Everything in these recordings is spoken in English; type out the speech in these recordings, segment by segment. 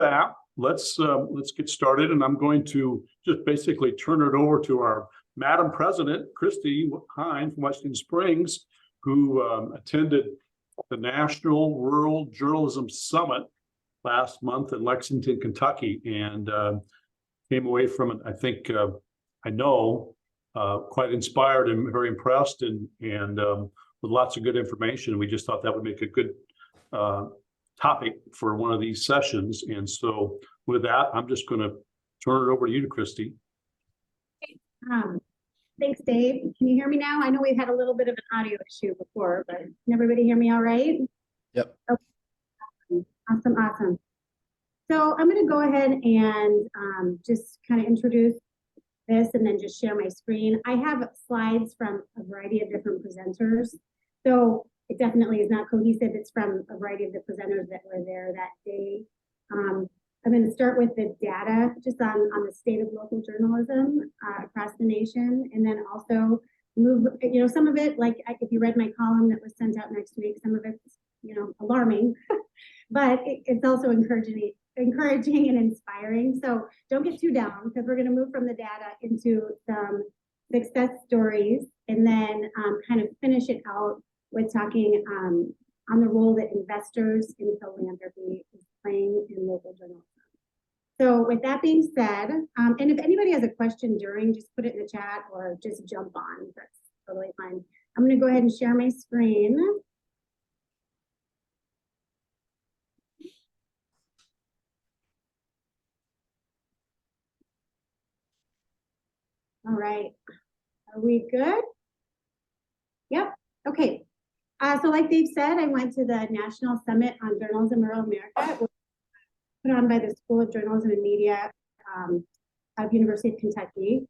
that, let's get started, and I'm going to just basically turn it over to our Madam President, Kristi Hine from Washington Springs, who attended the National Rural Journalism Summit last month in Lexington, Kentucky, and came away from it, I think, I know, quite inspired and very impressed, and with lots of good information. We just thought that would make a good topic for one of these sessions. And so with that, I'm just going to turn it over to you, Kristi. Thanks, Dave. Can you hear me now? I know we've had a little bit of an audio issue before, but can everybody hear me all right? Yep. Okay. Awesome. So I'm going to go ahead and just kind of introduce this and then just share my screen. I have slides from a variety of different presenters. So it definitely is not cohesive. It's from a variety of the presenters that were there that day. I'm going to start with the data just on the state of local journalism across the nation, and then also move, some of it, like if you read my column that was sent out next week, some of it's, alarming, but it's also encouraging and inspiring. So don't get too down, because we're going to move from the data into some success stories, and then kind of finish it out with talking on the role that investors in philanthropy is playing in local journalism. So with that being said, and if anybody has a question during, just put it in the chat or just jump on. That's totally fine. I'm going to go ahead and share my screen. All right. Are we good? Yep. Okay. So like Dave said, I went to the National Summit on Journalism in Rural America, put on by the School of Journalism and Media of University of Kentucky.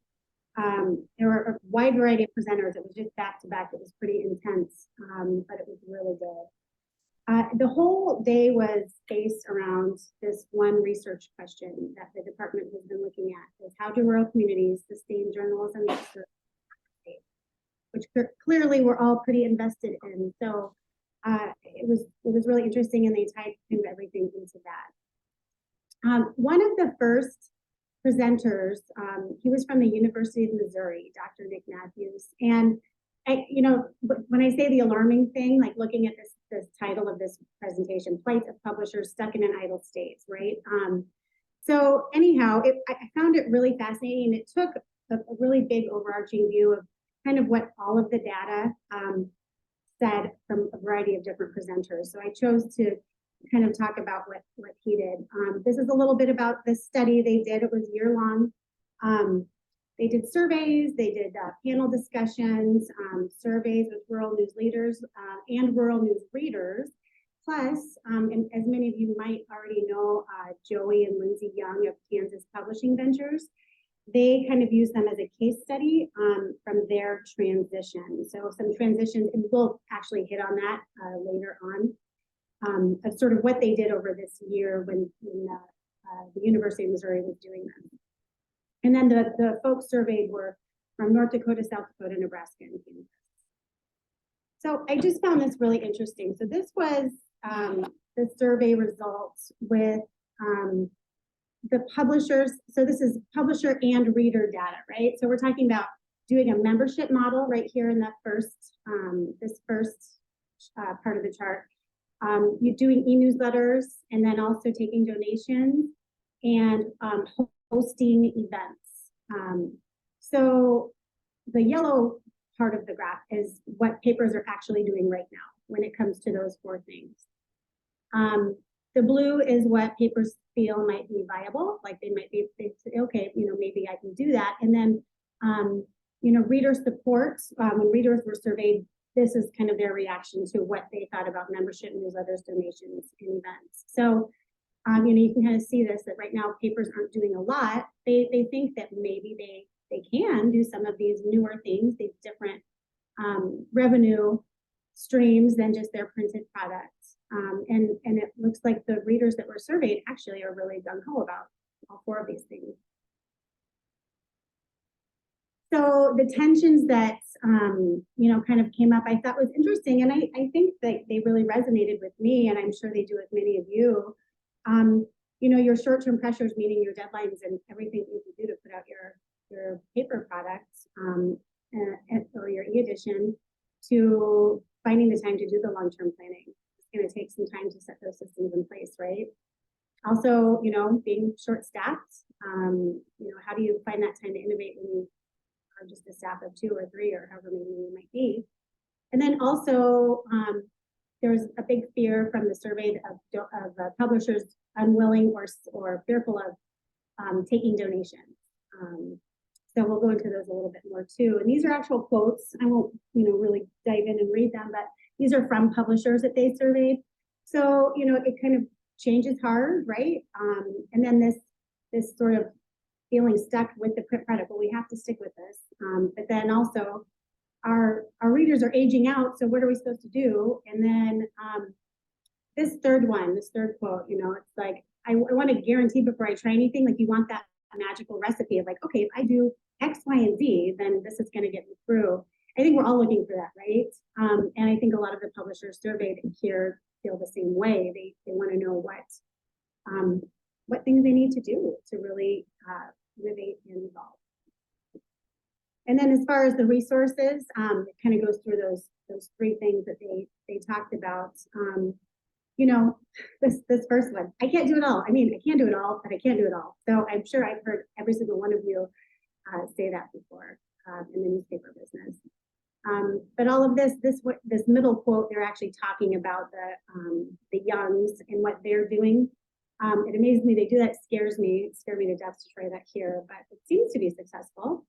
There were a wide variety of presenters. It was just back to back. It was pretty intense, but it was really good. The whole day was based around this one research question that the department has been looking at: is how do rural communities sustain journalism, which clearly we're all pretty invested in. So it was really interesting, and they tied everything into that. One of the first presenters, he was from the University of Missouri, Dr. Nick Matthews. And when I say the alarming thing, like looking at this title of this presentation, Plight of Publishers Stuck in an Idle State, right? So anyhow, I found it really fascinating. It took a really big overarching view of kind of what all of the data said from a variety of different presenters. So I chose to kind of talk about what he did. This is a little bit about the study they did. It was year-long. They did surveys, they did panel discussions, surveys with rural news leaders and rural news readers. Plus, and as many of you might already know, Joey and Lindsay Young of Kansas Publishing Ventures, they kind of use them as a case study from their transition. So some transitions, and we'll actually hit on that later on. Of sort of what they did over this year when the University of Missouri was doing them. And then the folks surveyed were from North Dakota, South Dakota, Nebraska, and Kansas. So I just found this really interesting. So this was the survey results with the publishers. So this is publisher and reader data, right? So we're talking about doing a membership model right here in that first, this first part of the chart. You're doing e-newsletters, and then also taking donations and hosting events. So the yellow part of the graph is what papers are actually doing right now when it comes to those four things. The blue is what papers feel might be viable, like they say, okay, maybe I can do that. And then, reader support, when readers were surveyed, this is kind of their reaction to what they thought about membership, newsletters, donations, and events. So, you can kind of see this, that right now papers aren't doing a lot. They think that maybe they can do some of these newer things, these different revenue streams than just their printed products. And it looks like the readers that were surveyed actually are really gung-ho about all four of these things. So the tensions that, kind of came up, I thought was interesting. And I think that they really resonated with me, and I'm sure they do with many of you. you know, your short-term pressures, meaning your deadlines and everything you can do to put out your paper products or your e-edition, to finding the time to do the long-term planning. It's going to take some time to set those systems in place, right? Also, you know, being short-staffed, you know, how do you find that time to innovate when you are just a staff of 2 or 3 or however many you might be? And then also, there's a big fear from the survey of publishers unwilling or fearful of taking donations. So we'll go into those a little bit more too. And these are actual quotes. I won't, you know, really dive in and read them, but these are from publishers that they surveyed. So, you know, it kind of change is hard, right? And then this sort of feeling stuck with the print product, but we have to stick with this. But then also our readers are aging out, so what are we supposed to do? And then this third quote, you know, it's like, I want to guarantee before I try anything, like you want that magical recipe of like, okay, if I do X, Y, and Z, then this is going to get me through. I think we're all looking for that, right? And I think a lot of the publishers surveyed here feel the same way. They want to know what things they need to do to really innovate and evolve. And then as far as the resources, it kind of goes through those 3 things that they talked about. You know, this first one, I can't do it all. I mean, I can do it all, but I can't do it all. So I'm sure I've heard every single one of you say that before in the newspaper business. But all of this middle quote, they're actually talking about the youngs and what they're doing. It amazes me they do that. It scares me to death to try that here, but it seems to be successful.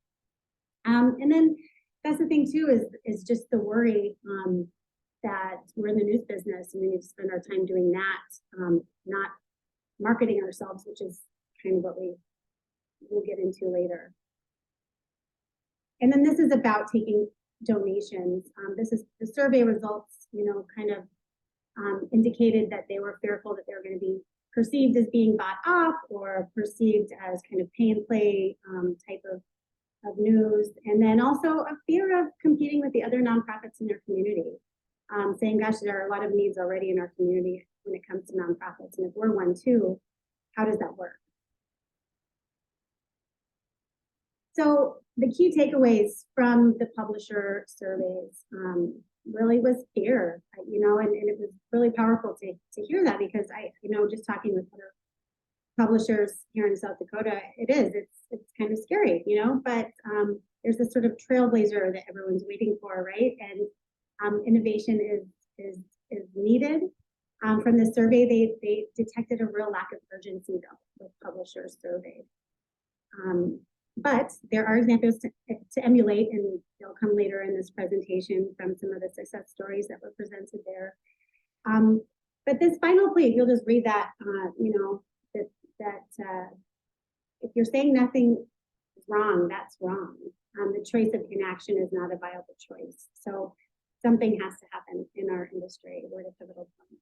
And then that's the thing too, is just the worry that we're in the news business and we need to spend our time doing that, not marketing ourselves, which is kind of what we'll get into later. And then this is about taking donations. This is the survey results, you know, kind of indicated that they were fearful that they were going to be perceived as being bought off or perceived as kind of pay and play type of news. And then also a fear of competing with the other nonprofits in their community, saying, gosh, there are a lot of needs already in our community when it comes to nonprofits. And if we're one too, how does that work? So the key takeaways from the publisher surveys really was fear, you know, and it was really powerful to hear that, because you know, just talking with other publishers here in South Dakota, it's kind of scary, you know, but there's this sort of trailblazer that everyone's waiting for, right? And innovation is needed. From the survey, they detected a real lack of urgency though with publishers surveyed. But there are examples to emulate, and they'll come later in this presentation from some of the success stories that were presented there. But this final plea, if you'll just read that, you know, that if you're saying nothing is wrong, that's wrong. The choice of inaction is not a viable choice. So something has to happen in our industry. We're at a pivotal point.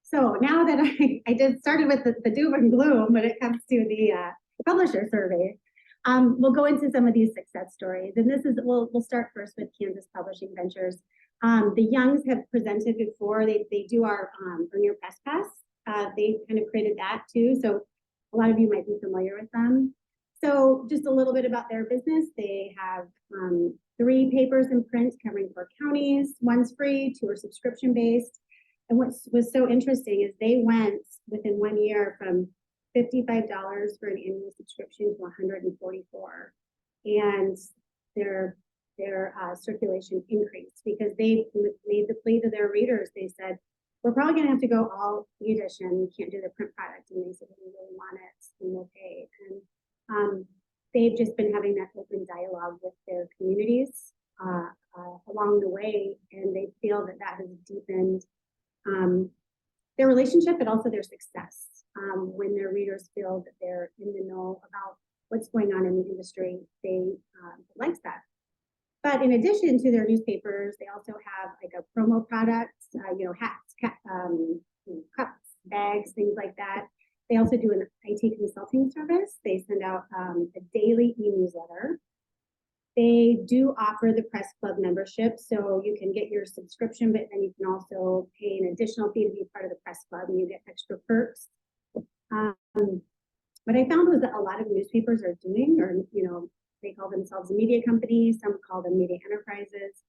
So now that I did started with the doom and gloom when it comes to the publisher survey, we'll go into some of these success stories. And this is, we'll start first with Kansas Publishing Ventures. The Youngs have presented before. They do our Earn Your Press Pass. They kind of created that too. So a lot of you might be familiar with them. So just a little bit about their business. They have 3 papers in print covering 4 counties. 1's free, 2 are subscription-based. And what was so interesting is they went within 1 year from $55 for an annual subscription to $144, and their circulation increased because they made the plea to their readers. They said, we're probably going to have to go all e-edition. We can't do the print product. And they said, we really want it, and we'll pay. And they've just been having that open dialogue with their communities along the way, and they feel that has deepened their relationship, but also their success. When their readers feel that they're in the know about what's going on in the industry, they like that. But in addition to their newspapers, they also have like a promo product, you know, hats, cups, bags, things like that. They also do an IT consulting service. They send out a daily e-newsletter. They do offer the press club membership, so you can get your subscription, but then you can also pay an additional fee to be part of the press club, and you get extra perks. What I found was that a lot of newspapers are doing, or they call themselves a media company, some call them media enterprises.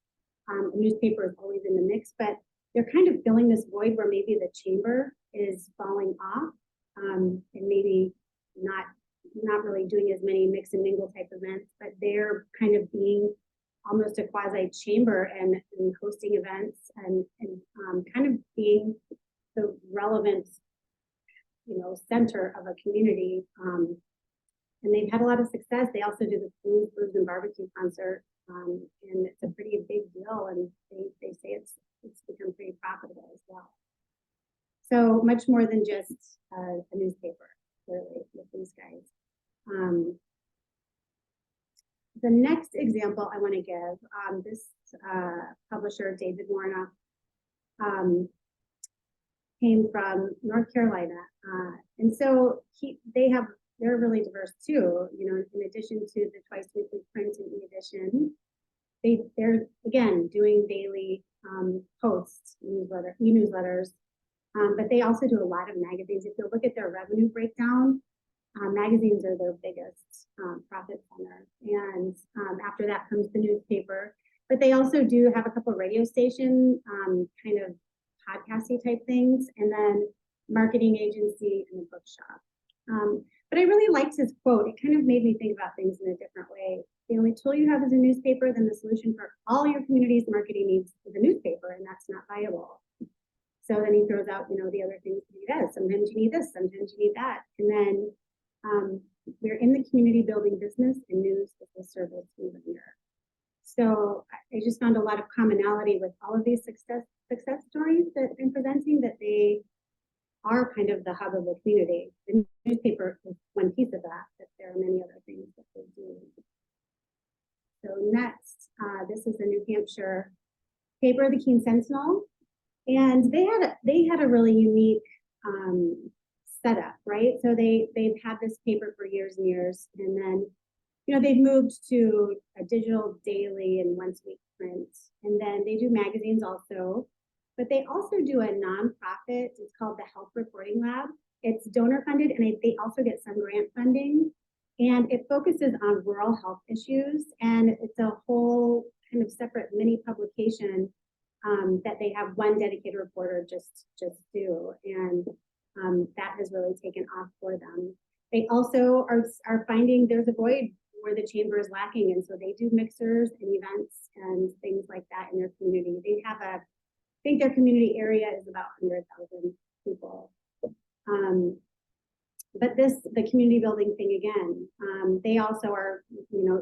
A newspaper is always in the mix, but they're kind of filling this void where maybe the chamber is falling off, and maybe not really doing as many mix and mingle type events, but they're kind of being almost a quasi chamber and hosting events and kind of being the relevant, center of a community. And they've had a lot of success. They also do the food, blues, and barbecue concert, and it's a pretty big deal. And they say it's become pretty profitable as well. So much more than just a newspaper, clearly, with these guys. The next example I want to give, this publisher, David Warnock, came from North Carolina. And so they're really diverse too, in addition to the twice weekly print and e-edition. They're again doing daily posts, e-newsletters, but they also do a lot of magazines. If you look at their revenue breakdown, magazines are their biggest profit center. And after that comes the newspaper. But they also do have a couple of radio station kind of podcasty type things, and then marketing agency and a bookshop. But I really liked his quote. It kind of made me think about things in a different way. The only tool you have is a newspaper, then the solution for all your community's marketing needs is a newspaper, and that's not viable. So then he throws out, the other things that he does. Sometimes you need this, sometimes you need that. And then we're in the community building business, and news is the service we render. So I just found a lot of commonality with all of these success stories that I'm presenting, that they are kind of the hub of the community. The newspaper is one piece of that, but there are many other things that they do. So next, this is the New Hampshire paper, the Keene Sentinel. And they had a really unique setup, right? So they've had this paper for years and years, and then they've moved to a digital daily and once a week print, and then they do magazines also, but they also do a nonprofit. It's called the Health Reporting Lab. It's donor funded, and they also get some grant funding, and it focuses on rural health issues, and it's a whole kind of separate mini publication that they have one dedicated reporter just do, and that has really taken off for them. They also are finding there's a void where the chamber is lacking, and so they do mixers and events and things like that in their community. They have I think their community area is about 100,000 people. But the community building thing again, they also are,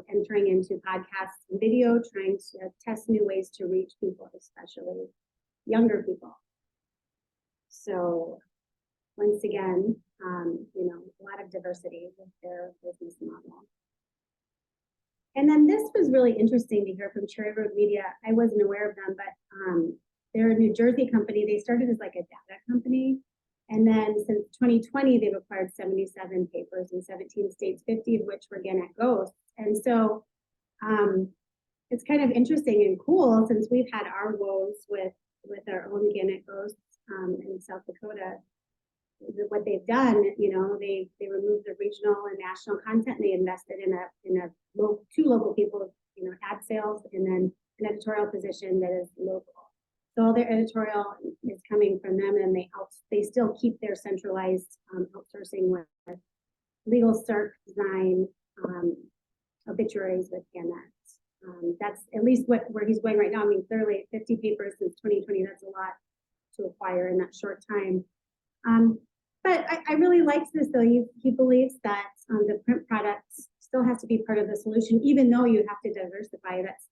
entering into podcasts and video, trying to test new ways to reach people, especially younger people. So once again, a lot of diversity with their business model. And then this was really interesting to hear from Cherry Road Media. I wasn't aware of them, but they're a New Jersey company. They started as like a data company. And then since 2020, they've acquired 77 papers in 17 states, 50 of which were Gannett Ghosts. And so it's kind of interesting and cool, since we've had our woes with our own Gannett Ghosts in South Dakota. What they've done, they removed the regional and national content, and they invested in two local people, ad sales, and then an editorial position that is local. So all their editorial is coming from them, and they still keep their centralized outsourcing with legal start design, obituaries with Gannett. That's at least where he's going right now. I mean, clearly 50 papers since 2020, that's a lot to acquire in that short time. But I really liked this, though. He believes that the print product still has to be part of the solution, even though you have to diversify. That's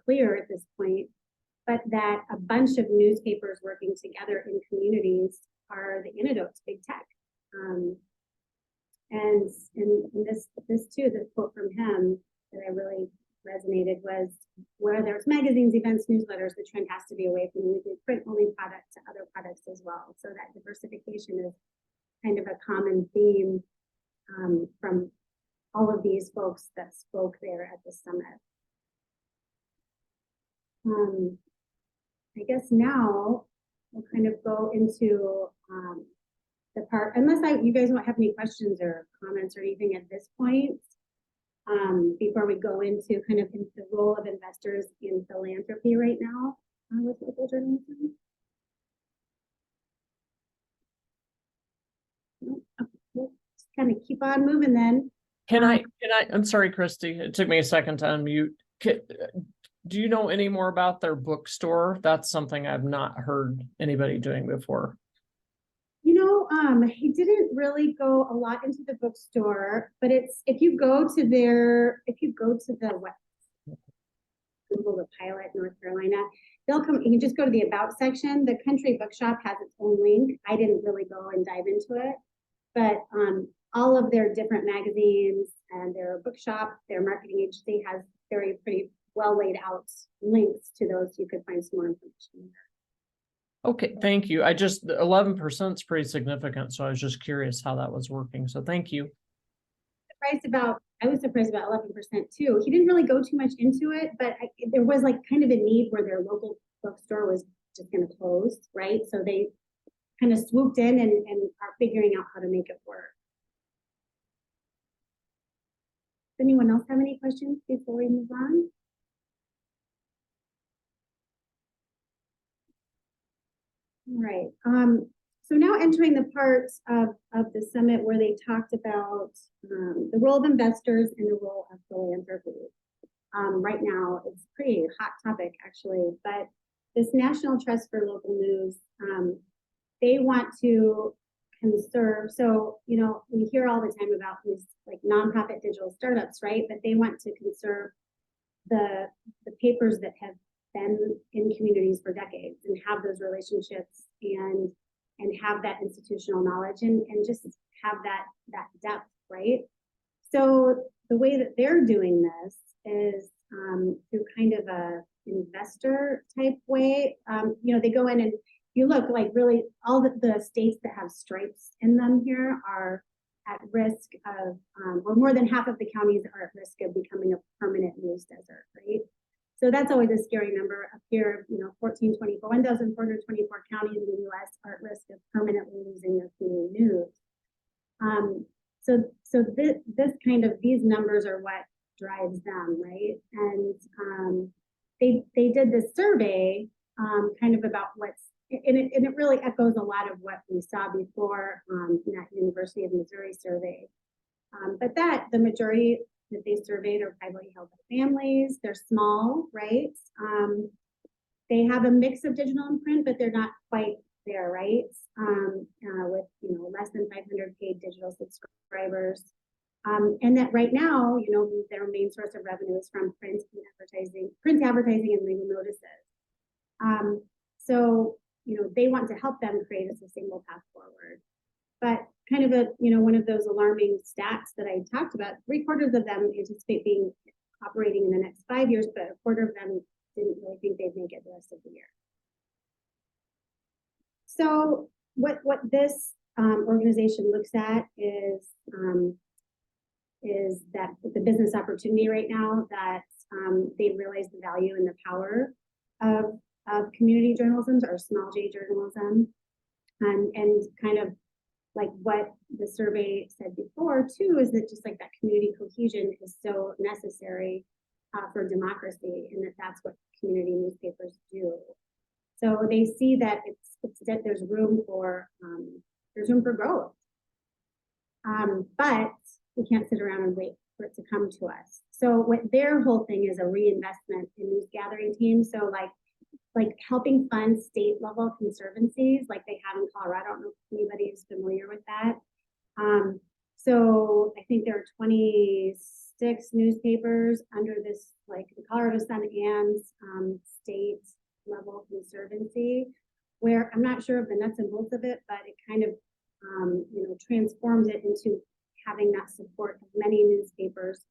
clear at this point. But that a bunch of newspapers working together in communities are the antidote to big tech. And this too, the quote from him that I really resonated was, where there's magazines, events, newsletters, the trend has to be away from the print-only product to other products as well. So that diversification is kind of a common theme from all of these folks that spoke there at the summit. I guess now we'll kind of go into the part, unless you guys don't have any questions or comments or anything at this point, before we go into kind of the role of investors in philanthropy right now with local journalism. We'll just kind of keep on moving then. I'm sorry, Kristi, it took me a second to unmute. Do you know any more about their bookstore? That's something I've not heard anybody doing before. You know, he didn't really go a lot into the bookstore, but if you go to the web, Google the Pilot, North Carolina, they'll come, you can just go to the About section. The Country Bookshop has its own link. I didn't really go and dive into it, but all of their different magazines and their bookshop, their marketing agency has pretty well laid out links to those. You could find some more information there. Okay, thank you. 11% is pretty significant, so I was just curious how that was working. So thank you. I was surprised about 11% too. He didn't really go too much into it, but there was like kind of a need where their local bookstore was just going to close, right? So they kind of swooped in and are figuring out how to make it work. Does anyone else have any questions before we move on? All right. So now entering the parts of the summit where they talked about the role of investors and the role of philanthropy. Right now, it's a pretty hot topic, actually, but this National Trust for Local News, they want to conserve. So, you know, we hear all the time about these like nonprofit digital startups, right? But they want to conserve the papers that have been in communities for decades and have those relationships and have that institutional knowledge and just have that depth, right? So the way that they're doing this is through kind of a investor type way. You know, they go in and you look like really all the states that have stripes in them here are at risk of, or more than half of the counties are at risk of becoming a permanent news desert, right? So that's always a scary number. Up here, you know, 1,424 counties in the U.S. are at risk of permanently losing their community news. So these numbers are what drives them, right? And they did this survey kind of about and it really echoes a lot of what we saw before in that University of Missouri survey. But the majority that they surveyed are privately held by families. They're small, right? They have a mix of digital and print, but they're not quite there, right? With less than 500 paid digital subscribers, and that right now, their main source of revenue is from print advertising, and legal notices. So they want to help them create a sustainable path forward. But kind of one of those alarming stats that I talked about, 3/4 of them anticipate being operating in the next 5 years, but 1/4 of them didn't really think they'd make it the rest of the year. So what this organization looks at is that the business opportunity right now, that they realize the value and the power of community journalism or small J journalism, and kind of like what the survey said before too, is that just like that community cohesion is so necessary for democracy, and that's what community newspapers do. So they see that that there's room for growth, but we can't sit around and wait for it to come to us. So what their whole thing is a reinvestment in news gathering teams. So like helping fund state level conservancies like they have in Colorado. I don't know if anybody is familiar with that. So I think there are 26 newspapers under this, like the Colorado Sun Ann's state level conservancy, where I'm not sure of the nuts and bolts of it, but it kind of transforms it into having that support of many newspapers,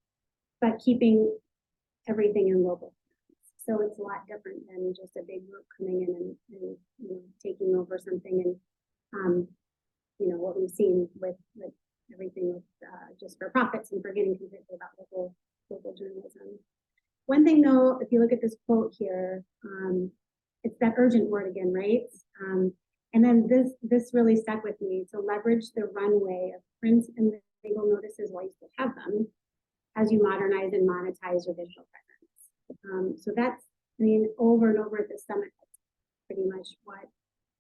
but keeping everything in local. So it's a lot different than just a big group coming in and taking over something. And what we've seen with everything with just for profits and forgetting completely about local journalism. One thing though, if you look at this quote here, it's that urgent word again, right? And then this really stuck with me, to leverage the runway of print and legal notices while you still have them, as you modernize and monetize your digital presence. So that's, I mean, over and over at the summit, that's pretty much what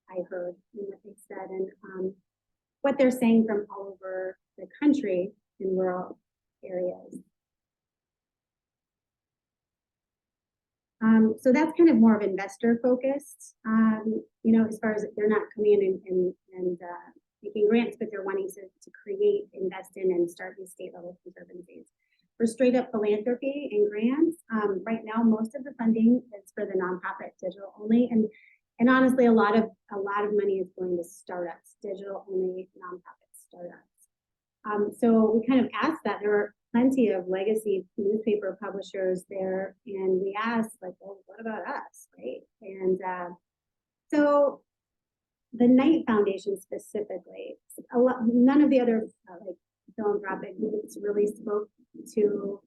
I heard and what they said, and what they're saying from all over the country in rural areas. So that's kind of more of investor focused, you know, as far as they're not coming in and making grants, but they're wanting to create, invest in, and start these state level conservancies. For straight up philanthropy and grants, right now most of the funding is for the nonprofit digital only, and honestly a lot of money is going to startups, digital only nonprofit startups. So we kind of asked that. There are plenty of legacy newspaper publishers there, and we asked, like, well, what about us, right? And so the Knight Foundation specifically, none of the other like philanthropic groups really spoke to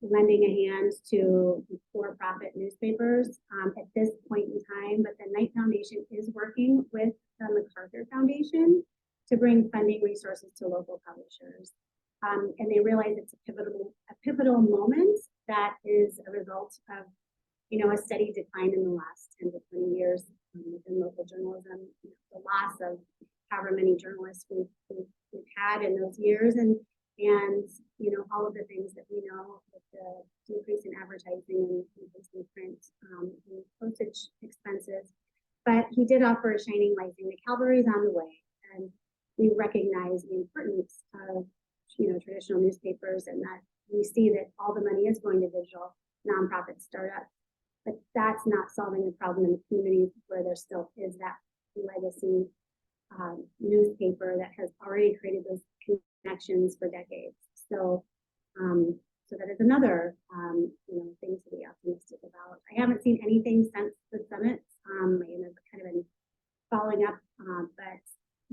lending a hand to for-profit newspapers at this point in time, but the Knight Foundation is working with the MacArthur Foundation to bring funding resources to local publishers. And they realize it's a pivotal moment that is a result of, you know, a steady decline in the last 10 to 20 years within local journalism, the loss of however many journalists we've had in those years, and you know, all of the things that we know with the decrease in advertising and increase in print and postage expenses. But he did offer a shining light, saying the cavalry is on the way, and we recognize the importance of, you know, traditional newspapers, and that we see that all the money is going to digital nonprofit startups, but that's not solving the problem in the communities where there still is that legacy newspaper that has already created those connections for decades. So, so that is another, you know, thing to be optimistic about. I haven't seen anything since the summit. I have kind of been following up, but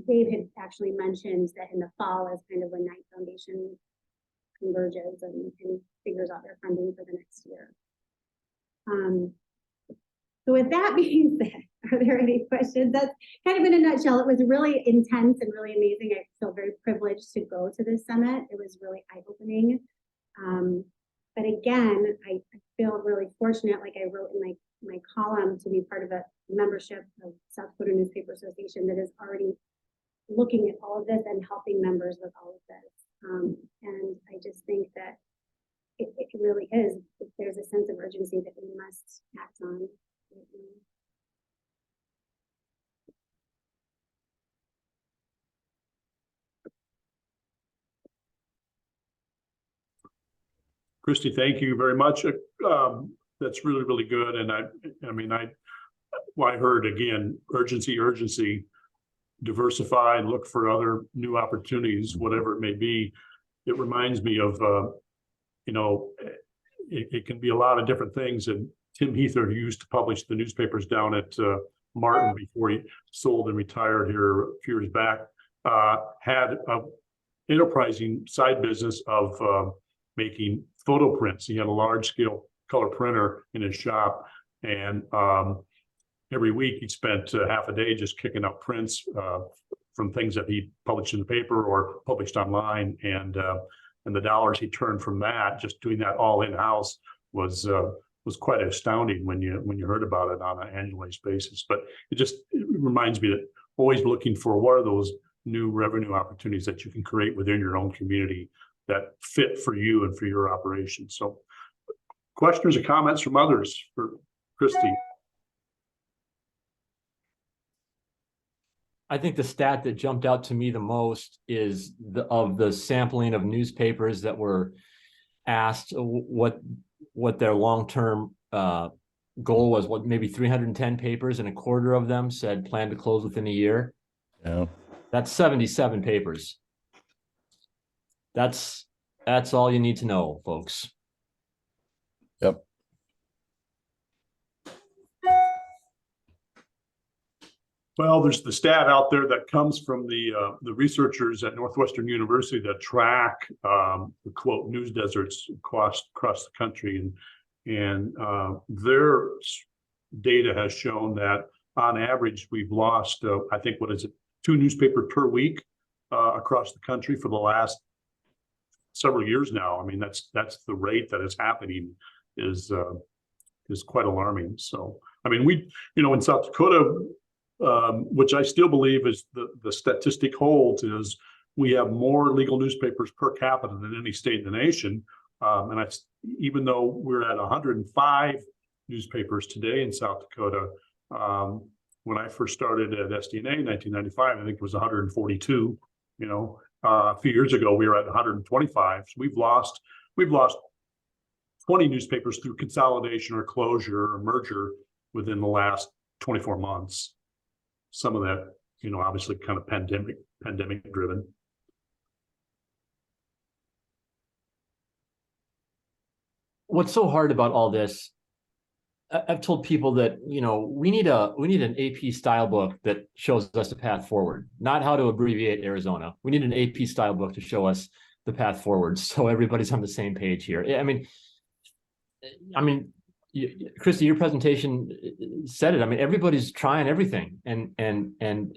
Dave had actually mentioned that in the fall is kind of when Knight Foundation converges and figures out their funding for the next year. So with that being said, are there any questions? That's kind of in a nutshell. It was really intense and really amazing. I feel very privileged to go to this summit. It was really eye-opening. But again, I feel really fortunate, like I wrote in my column, to be part of a membership of South Dakota Newspaper Association that is already looking at all of this and helping members with all of this. And I just think that it really is, there's a sense of urgency that we must act on. Kristi, thank you very much. That's really, really good. And I mean, I heard again, urgency, diversify, look for other new opportunities, whatever it may be. It reminds me of, you know, it can be a lot of different things. And Tim Heather, who used to publish the newspapers down at Martin before he sold and retired here a few years back, had a enterprising side business of making photo prints. He had a large scale color printer in his shop, and every week he spent half a day just kicking out prints from things that he published in the paper or published online, and the dollars he turned from that, just doing that all in house, was quite astounding when you heard about it on an annualized basis. But it reminds me that always looking for what are those new revenue opportunities that you can create within your own community that fit for you and for your operation. So questions or comments from others for Kristi? I think the stat that jumped out to me the most is the sampling of newspapers that were asked what their long-term goal was, what maybe 310 papers, and a quarter of them said plan to close within a year. Yeah. That's 77 papers. That's all you need to know, folks. Well, there's the stat out there that comes from the researchers at Northwestern University that track the quote news deserts across the country, and their data has shown that on average we've lost I think, what is it, 2 newspapers per week across the country for the last several years now. I mean, that's the rate that is happening is quite alarming. So I mean, we, in South Dakota, which I still believe is the statistic holds, is we have more legal newspapers per capita than any state in the nation. And even though we're at 105 newspapers today in South Dakota, when I first started at SDNA in 1995, I think it was 142. A few years ago we were at 125. So we've lost 20 newspapers through consolidation or closure or merger within the last 24 months. Some of that, obviously kind of pandemic driven. What's so hard about all this, I've told people that, we need an AP style book that shows us the path forward, not how to abbreviate Arizona. We need an AP style book to show us the path forward, so everybody's on the same page here. I mean, Kristi, your presentation said it. I mean, everybody's trying everything, and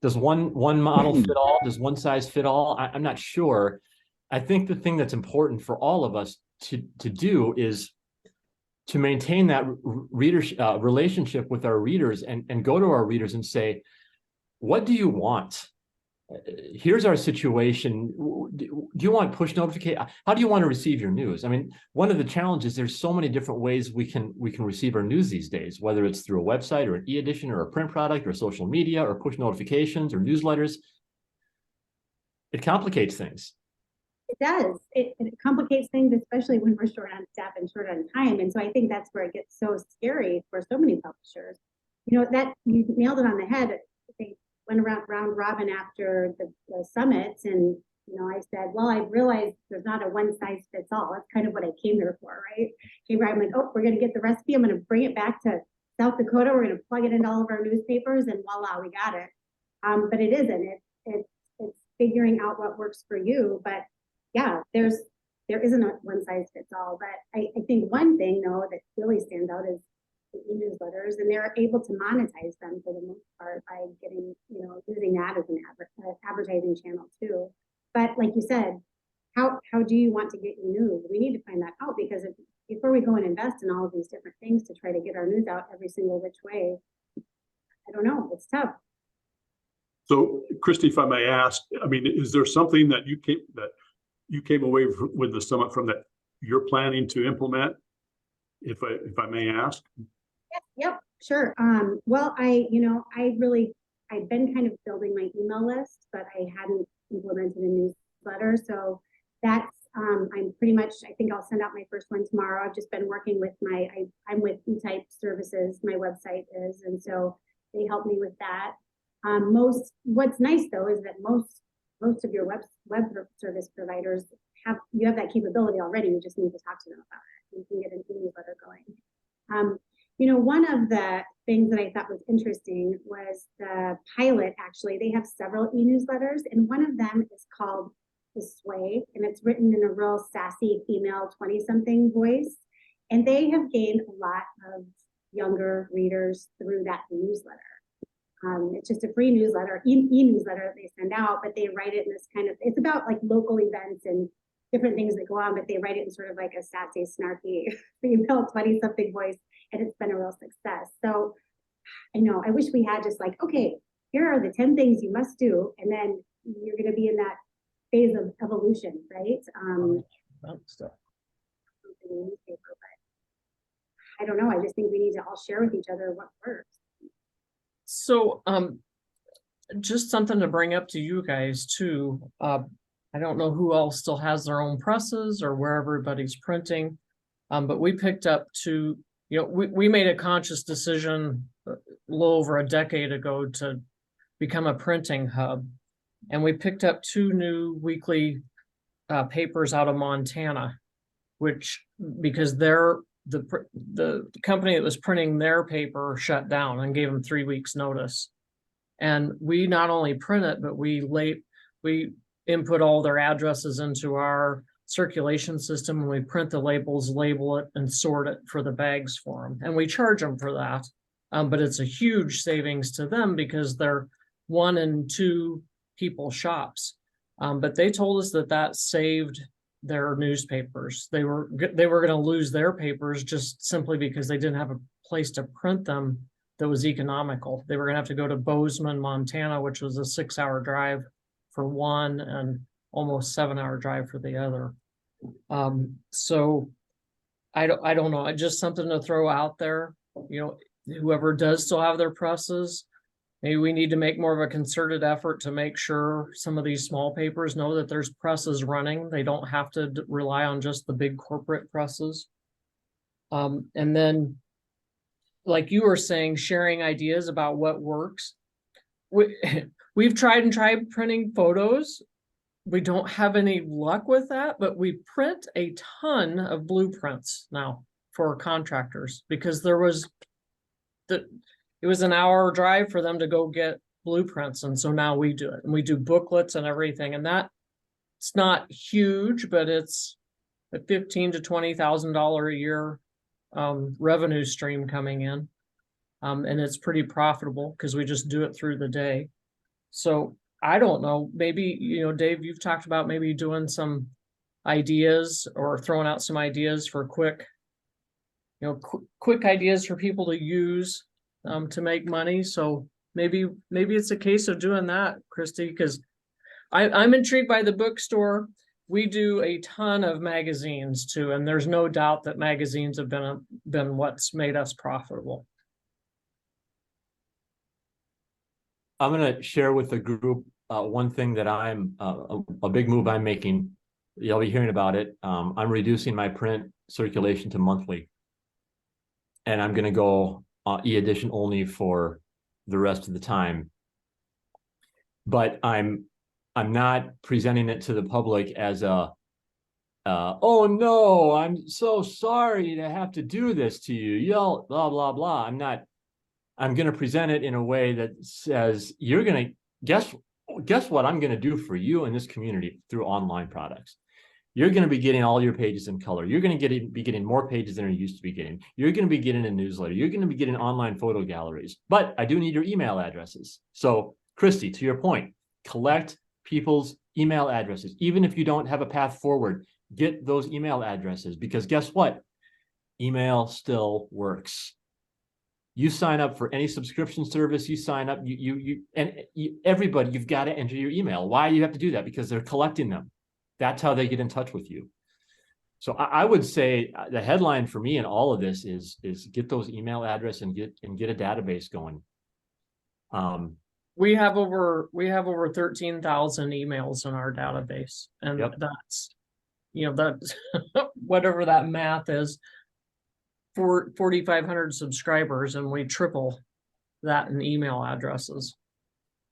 does one model fit all? Does one size fit all? I'm not sure. I think the thing that's important for all of us to do is to maintain that readership relationship with our readers, and go to our readers and say, what do you want? Here's our situation. Do you want push notification? How do you want to receive your news? I mean, one of the challenges, there's so many different ways we can receive our news these days, whether it's through a website or an e-edition or a print product or social media or push notifications or newsletters. It complicates things. It does. It complicates things, especially when we're short on staff and short on time. And so I think that's where it gets so scary for so many publishers. That you nailed it on the head. They went around round robin after the summits, and I said, well, I realized there's not a one size fits all. That's kind of what I came here for, right? I'm like, oh, we're going to get the recipe. I'm going to bring it back to South Dakota. We're going to plug it into all of our newspapers, and voila, we got it. But it isn't. It's figuring out what works for you. But yeah, there isn't a one size fits all. But I think one thing though that really stands out is the e-newsletters, and they're able to monetize them for the most part by getting, using that as an advertising channel too. But like you said, how do you want to get your news? We need to find that out, because before we go and invest in all of these different things to try to get our news out every single which way, I don't know, it's tough. So Kristi, if I may ask, I mean, is there something that you came away with the summit from that you're planning to implement, if I may ask? Yep, sure. Well, I've been kind of building my email list, but I hadn't implemented a newsletter. So that's, I'm pretty much, I think I'll send out my first one tomorrow. I've just been working with I'm with Meetup services, my website is, and so they help me with that. What's nice though is that most of your web service providers have that capability already. You just need to talk to them about it. You can get an e-newsletter going. One of the things that I thought was interesting was the pilot. Actually, they have several e-newsletters, and one of them is called The Sway, and it's written in a real sassy female 20-something voice. And they have gained a lot of younger readers through that newsletter. It's just a free newsletter, e-newsletter that they send out, but they write it in this kind of, it's about like local events and different things that go on, but they write it in sort of like a sassy, snarky female 20-something voice, and it's been a real success. So I wish we had just like, okay, here are the 10 things you must do, and then you're going to be in that phase of evolution, right? Stuff. I don't know. I just think we need to all share with each other what works. So, just something to bring up to you guys too. I don't know who else still has their own presses or where everybody's printing, but we picked up we made a conscious decision a little over a decade ago to become a printing hub, and we picked up 2 new weekly papers out of Montana, because the company that was printing their paper shut down and gave them 3 weeks notice. And we not only print it, but we input all their addresses into our circulation system, and we print the labels, label it, and sort it for the bags for them. And we charge them for that. But it's a huge savings to them because they're 1 and 2 people shops. But they told us that saved their newspapers. They were going to lose their papers just simply because they didn't have a place to print them that was economical. They were going to have to go to Bozeman, Montana, which was a 6-hour drive for one and almost 7-hour drive for the other. So I don't know. Just something to throw out there. Whoever does still have their presses, maybe we need to make more of a concerted effort to make sure some of these small papers know that there's presses running. They don't have to rely on just the big corporate presses. And then, like you were saying, sharing ideas about what works. We've tried printing photos. We don't have any luck with that, but we print a ton of blueprints now for contractors because it was an hour drive for them to go get blueprints. And so now we do it, and we do booklets and everything. And it's not huge, but it's a $15,000 to $20,000 a year revenue stream coming in. And it's pretty profitable because we just do it through the day. So I don't know, maybe, Dave, you've talked about maybe doing some ideas or throwing out some ideas for quick ideas for people to use to make money. So maybe it's a case of doing that, Kristi, because I'm intrigued by the bookstore. We do a ton of magazines too, and there's no doubt that magazines have been what's made us profitable. I'm going to share with the group one thing that I'm a big move I'm making. You'll be hearing about it. I'm reducing my print circulation to monthly, and I'm going to go e-edition only for the rest of the time. But I'm not presenting it to the public as oh no, I'm so sorry to have to do this to you, blah blah blah. I'm going to present it in a way that says, you're going to guess what I'm going to do for you in this community through online products. You're going to be getting all your pages in color. You're going to be getting more pages than you used to be getting. You're going to be getting a newsletter. You're going to be getting online photo galleries. But I do need your email addresses. So, Kristi, to your point, collect people's email addresses. Even if you don't have a path forward, get those email addresses, because guess what? Email still works. You sign up for any subscription service, you sign up, everybody, you've got to enter your email. Why do you have to do that? Because they're collecting them. That's how they get in touch with you. So I would say the headline for me in all of this is get those email address and get a database going. We have over 13,000 emails in our database, and yep. That's whatever that math is, for 4,500 subscribers, and we triple that in email addresses.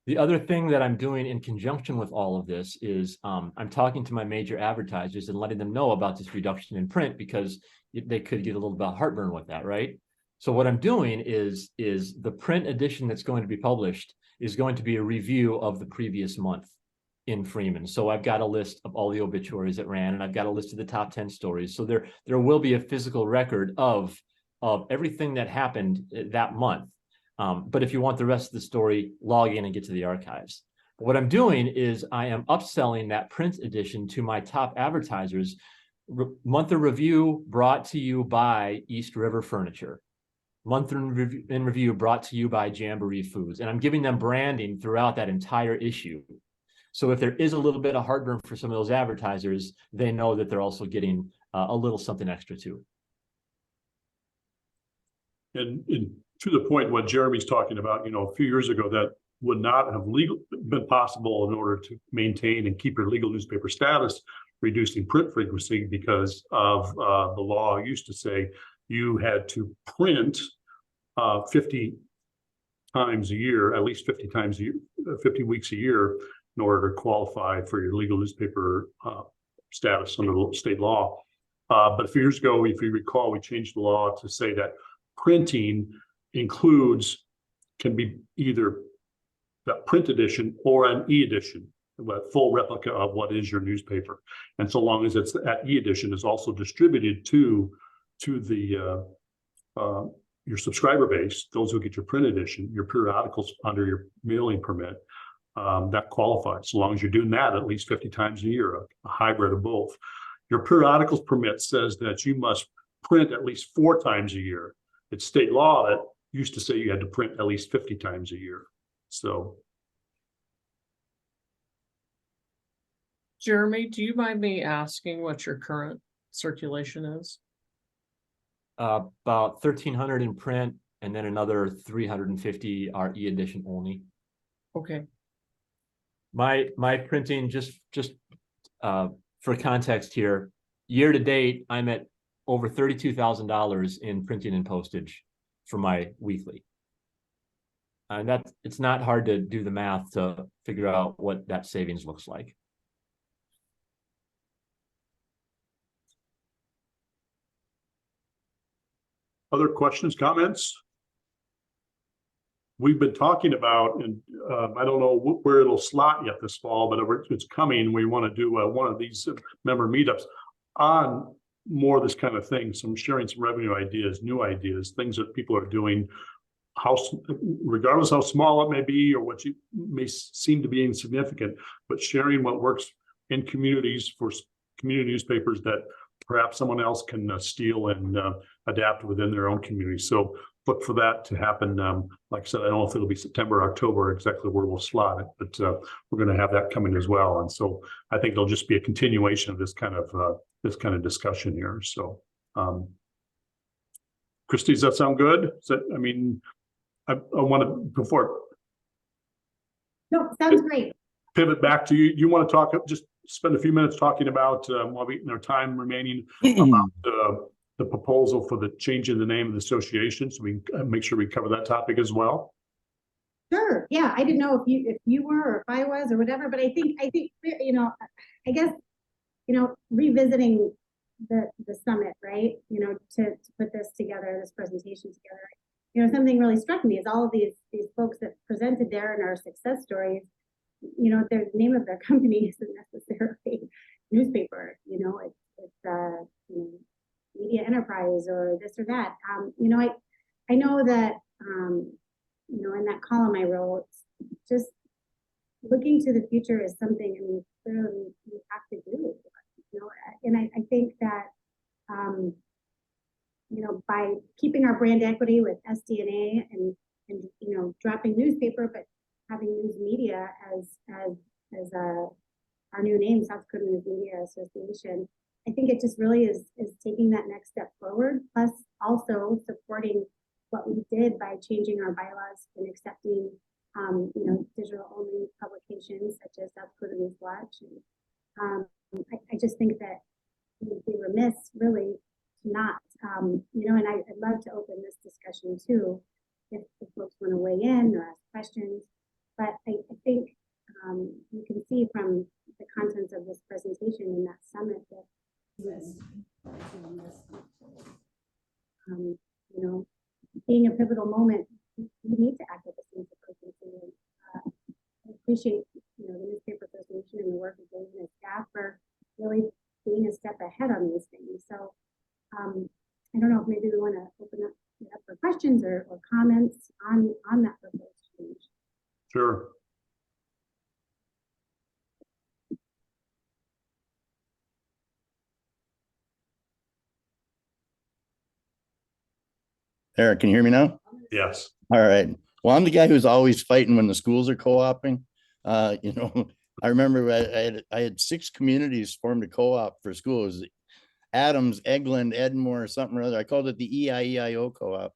The other thing that I'm doing in conjunction with all of this is I'm talking to my major advertisers and letting them know about this reduction in print, because they could get a little bit of heartburn with that, right? So what I'm doing is the print edition that's going to be published is going to be a review of the previous month in Freeman. So I've got a list of all the obituaries that ran, and I've got a list of the top 10 stories. So there will be a physical record of everything that happened that month. But if you want the rest of the story, log in and get to the archives. But what I'm doing is I am upselling that print edition to my top advertisers. Month in review brought to you by East River Furniture. Month in review brought to you by Jamboree Foods. And I'm giving them branding throughout that entire issue. So if there is a little bit of heartburn for some of those advertisers, they know that they're also getting a little something extra too. And to the point what Jeremy's talking about, a few years ago, that would not have been possible in order to maintain and keep your legal newspaper status, reducing print frequency, because of the law used to say you had to print 50 times a year, at least 50 times a year, 50 weeks a year, in order to qualify for your legal newspaper status under the state law. But a few years ago, if you recall, we changed the law to say that printing can be either the print edition or an e-edition, a full replica of what is your newspaper. And so long as it's that e-edition is also distributed to the your subscriber base, those who get your print edition, your periodicals under your mailing permit, that qualifies. So long as you're doing that at least 50 times a year, a hybrid of both. Your periodicals permit says that you must print at least 4 times a year. It's state law that used to say you had to print at least 50 times a year. So. Jeremy, do you mind me asking what your current circulation is? About 1,300 in print, and then another 350 are e-edition only. Okay. My printing, just for context here, year to date, I'm at over $32,000 in printing and postage for my weekly. And it's not hard to do the math to figure out what that savings looks like. Other questions, comments? We've been talking about, and I don't know where it'll slot yet this fall, but it's coming. We want to do one of these member meetups on more of this kind of thing. Some sharing some revenue ideas, new ideas, things that people are doing, regardless how small it may be or what you may seem to be insignificant, but sharing what works in communities for community newspapers that perhaps someone else can steal and adapt within their own community. So look for that to happen. Like I said, I don't know if it'll be September, October, exactly where we'll slot it, but we're going to have that coming as well. And so I think it'll just be a continuation of this kind of discussion here. So, Kristi, does that sound good? I mean, I want to before. No, sounds great. Pivot back to you. You want to talk? Just spend a few minutes talking about while we in our time remaining about the proposal for the change in the name of the association, so we can make sure we cover that topic as well. Sure. Yeah, I didn't know if you were or if I was or whatever, but I think you know, I guess, you know, revisiting the summit, right? You know, to put this together, this presentation together. You know, something really struck me is all of these folks that presented there in our success stories. You know, the name of their company isn't necessarily newspaper. You know, it's you know, media enterprise or this or that. You know, I know that you know, in that column I wrote, just looking to the future is something, I mean, clearly we have to do. You know, and I think that you know, by keeping our brand equity with SDNA and you know, dropping newspaper, but having news media as our new name, South Dakota News Media Association, I think it just really is taking that next step forward, plus also supporting what we did by changing our bylaws and accepting you know, digital only publications such as South Dakota News Watch. And I just think that we'd be remiss really to not, you know, and I'd love to open this discussion too, if folks want to weigh in or ask questions. But I think you can see from the contents of this presentation in that summit that you know, being a pivotal moment, we need to act with a sense of urgency. I appreciate, you know, the Newspaper Association and the work of David and staff for really being a step ahead on these things. So I don't know if maybe we want to open up for questions or comments on that proposed change. Sure. Eric, can you hear me now? Yes. All right. Well, I'm the guy who's always fighting when the schools are co-oping. You know, I remember I had 6 communities formed a co-op for schools. Adams, Egland, Edmore, something or other. I called it the EIEIO co-op.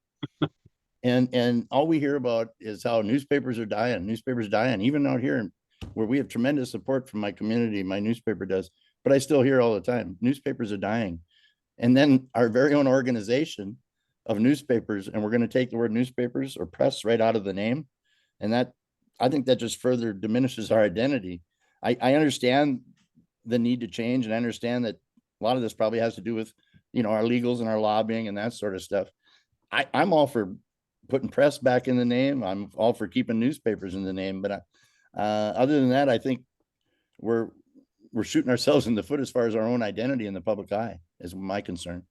And all we hear about is how newspapers are dying. Newspapers dying. Even out here where we have tremendous support from my community, my newspaper does. But I still hear all the time, newspapers are dying. And then our very own organization of newspapers, and we're going to take the word newspapers or press right out of the name. And that, I think that just further diminishes our identity. I understand the need to change, and I understand that a lot of this probably has to do with, you know, our legals and our lobbying and that sort of stuff. I'm all for putting press back in the name. I'm all for keeping newspapers in the name, but other than that, I think we're shooting ourselves in the foot as far as our own identity in the public eye is my concern.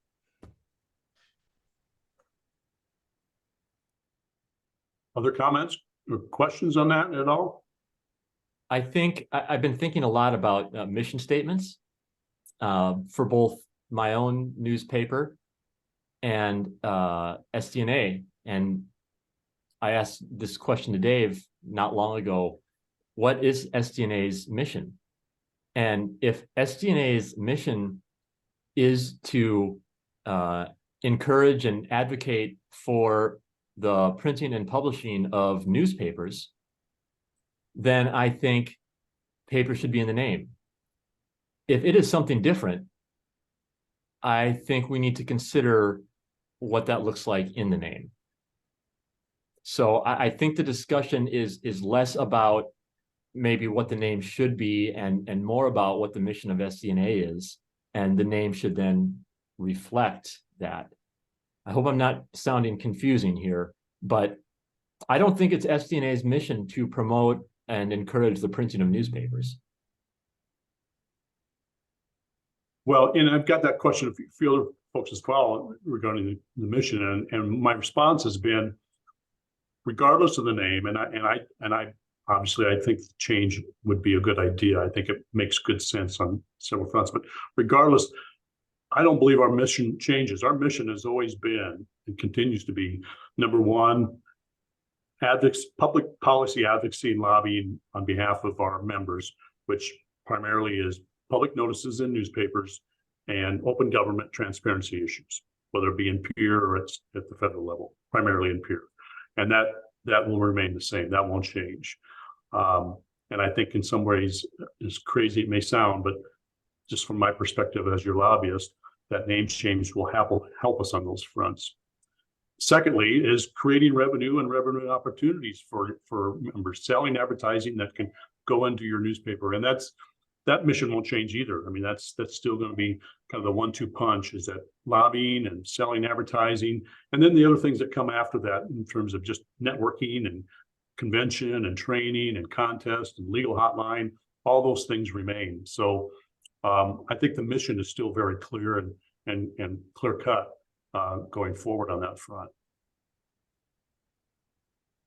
Other comments or questions on that at all? I think I've been thinking a lot about mission statements for both my own newspaper and SDNA. And I asked this question to Dave not long ago, what is SDNA's mission? And if SDNA's mission is to encourage and advocate for the printing and publishing of newspapers, then I think paper should be in the name. If it is something different, I think we need to consider what that looks like in the name. So I think the discussion is less about maybe what the name should be and more about what the mission of SDNA is, and the name should then reflect that. I hope I'm not sounding confusing here, but I don't think it's SDNA's mission to promote and encourage the printing of newspapers. Well, and I've got that question of few folks as well regarding the mission, and my response has been, regardless of the name, and I obviously I think change would be a good idea. I think it makes good sense on several fronts, but regardless, I don't believe our mission changes. Our mission has always been and continues to be, number one, public policy advocacy and lobbying on behalf of our members, which primarily is public notices in newspapers and open government transparency issues, whether it be in peer or at the federal level, primarily in peer. And that will remain the same. That won't change. And I think in some ways, as crazy it may sound, but just from my perspective as your lobbyist, that name change will help us on those fronts. Secondly, is creating revenue and revenue opportunities for members, selling advertising that can go into your newspaper. And that mission won't change either. I mean, that's still going to be kind of the 1-2 punch, is that lobbying and selling advertising. And then the other things that come after that in terms of just networking and convention and training and contest and legal hotline, all those things remain. So I think the mission is still very clear and clear cut going forward on that front.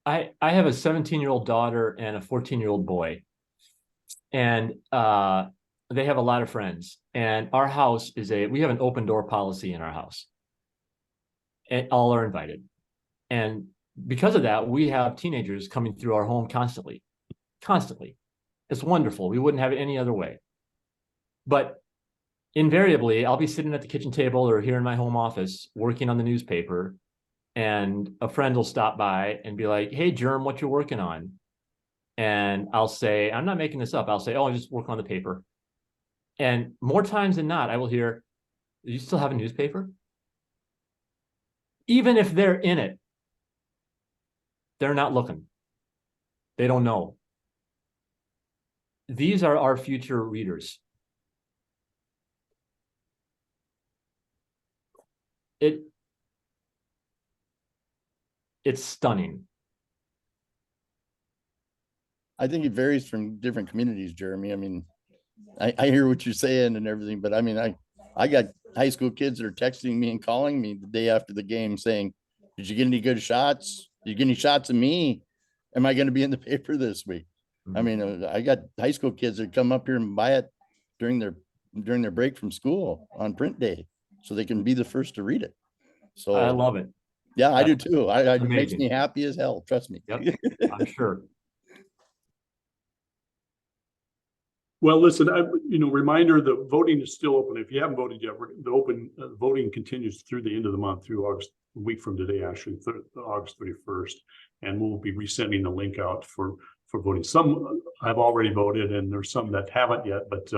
I have a 17-year-old daughter and a 14-year-old boy, and they have a lot of friends. And our house we have an open door policy in our house, and all are invited. And because of that, we have teenagers coming through our home constantly. It's wonderful. We wouldn't have it any other way. But invariably, I'll be sitting at the kitchen table or here in my home office working on the newspaper, and a friend will stop by and be like, "Hey, Germ, what you working on?" And I'll say, I'm not making this up. I'll say, "Oh, I just work on the paper." And more times than not, I will hear, "Do you still have a newspaper?" Even if they're in it, they're not looking. They don't know. These are our future readers. It's stunning. I think it varies from different communities, Jeremy. I mean, I hear what you're saying and everything, but I mean, I got high school kids that are texting me and calling me the day after the game saying, "Did you get any good shots? Did you get any shots of me? Am I going to be in the paper this week?" I mean, I got high school kids that come up here and buy it during their break from school on print day, so they can be the first to read it. So I love it. Yeah, I do too. It makes amazing. me happy as hell. Trust me. Yep, I'm sure. Well, listen, reminder, the voting is still open. If you haven't voted yet, the voting continues through the end of the month, through August, a week from today, actually, August 31st. And we'll be resending the link out for voting. Some have already voted, and there's some that haven't yet, but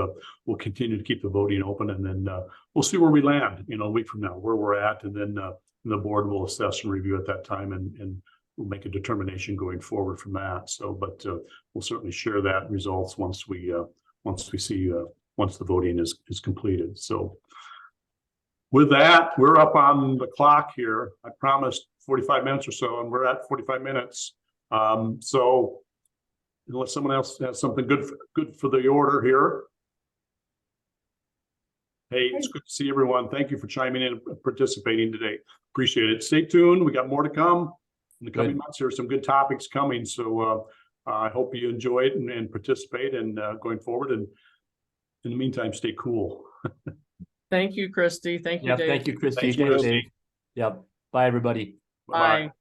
we'll continue to keep the voting open, and then we'll see where we land, a week from now, where we're at, and then the board will assess and review at that time, and we'll make a determination going forward from that. So, but we'll certainly share that results once the voting is completed. So with that, we're up on the clock here. I promised 45 minutes or so, and we're at 45 minutes. So unless someone else has something good for the order here. Hey, it's good to see everyone. Thank you for chiming in and participating today. Appreciate it. Stay tuned. We got more to come in the coming months. There are some good topics coming. So I hope you enjoy it and participate and going forward. And in the meantime, stay cool. Thank you, Kristi. Thank you, Yeah, Dave. thank you, Kristi. Thanks, Thanks, Kristi. Dave. Yep. Bye, everybody. Bye.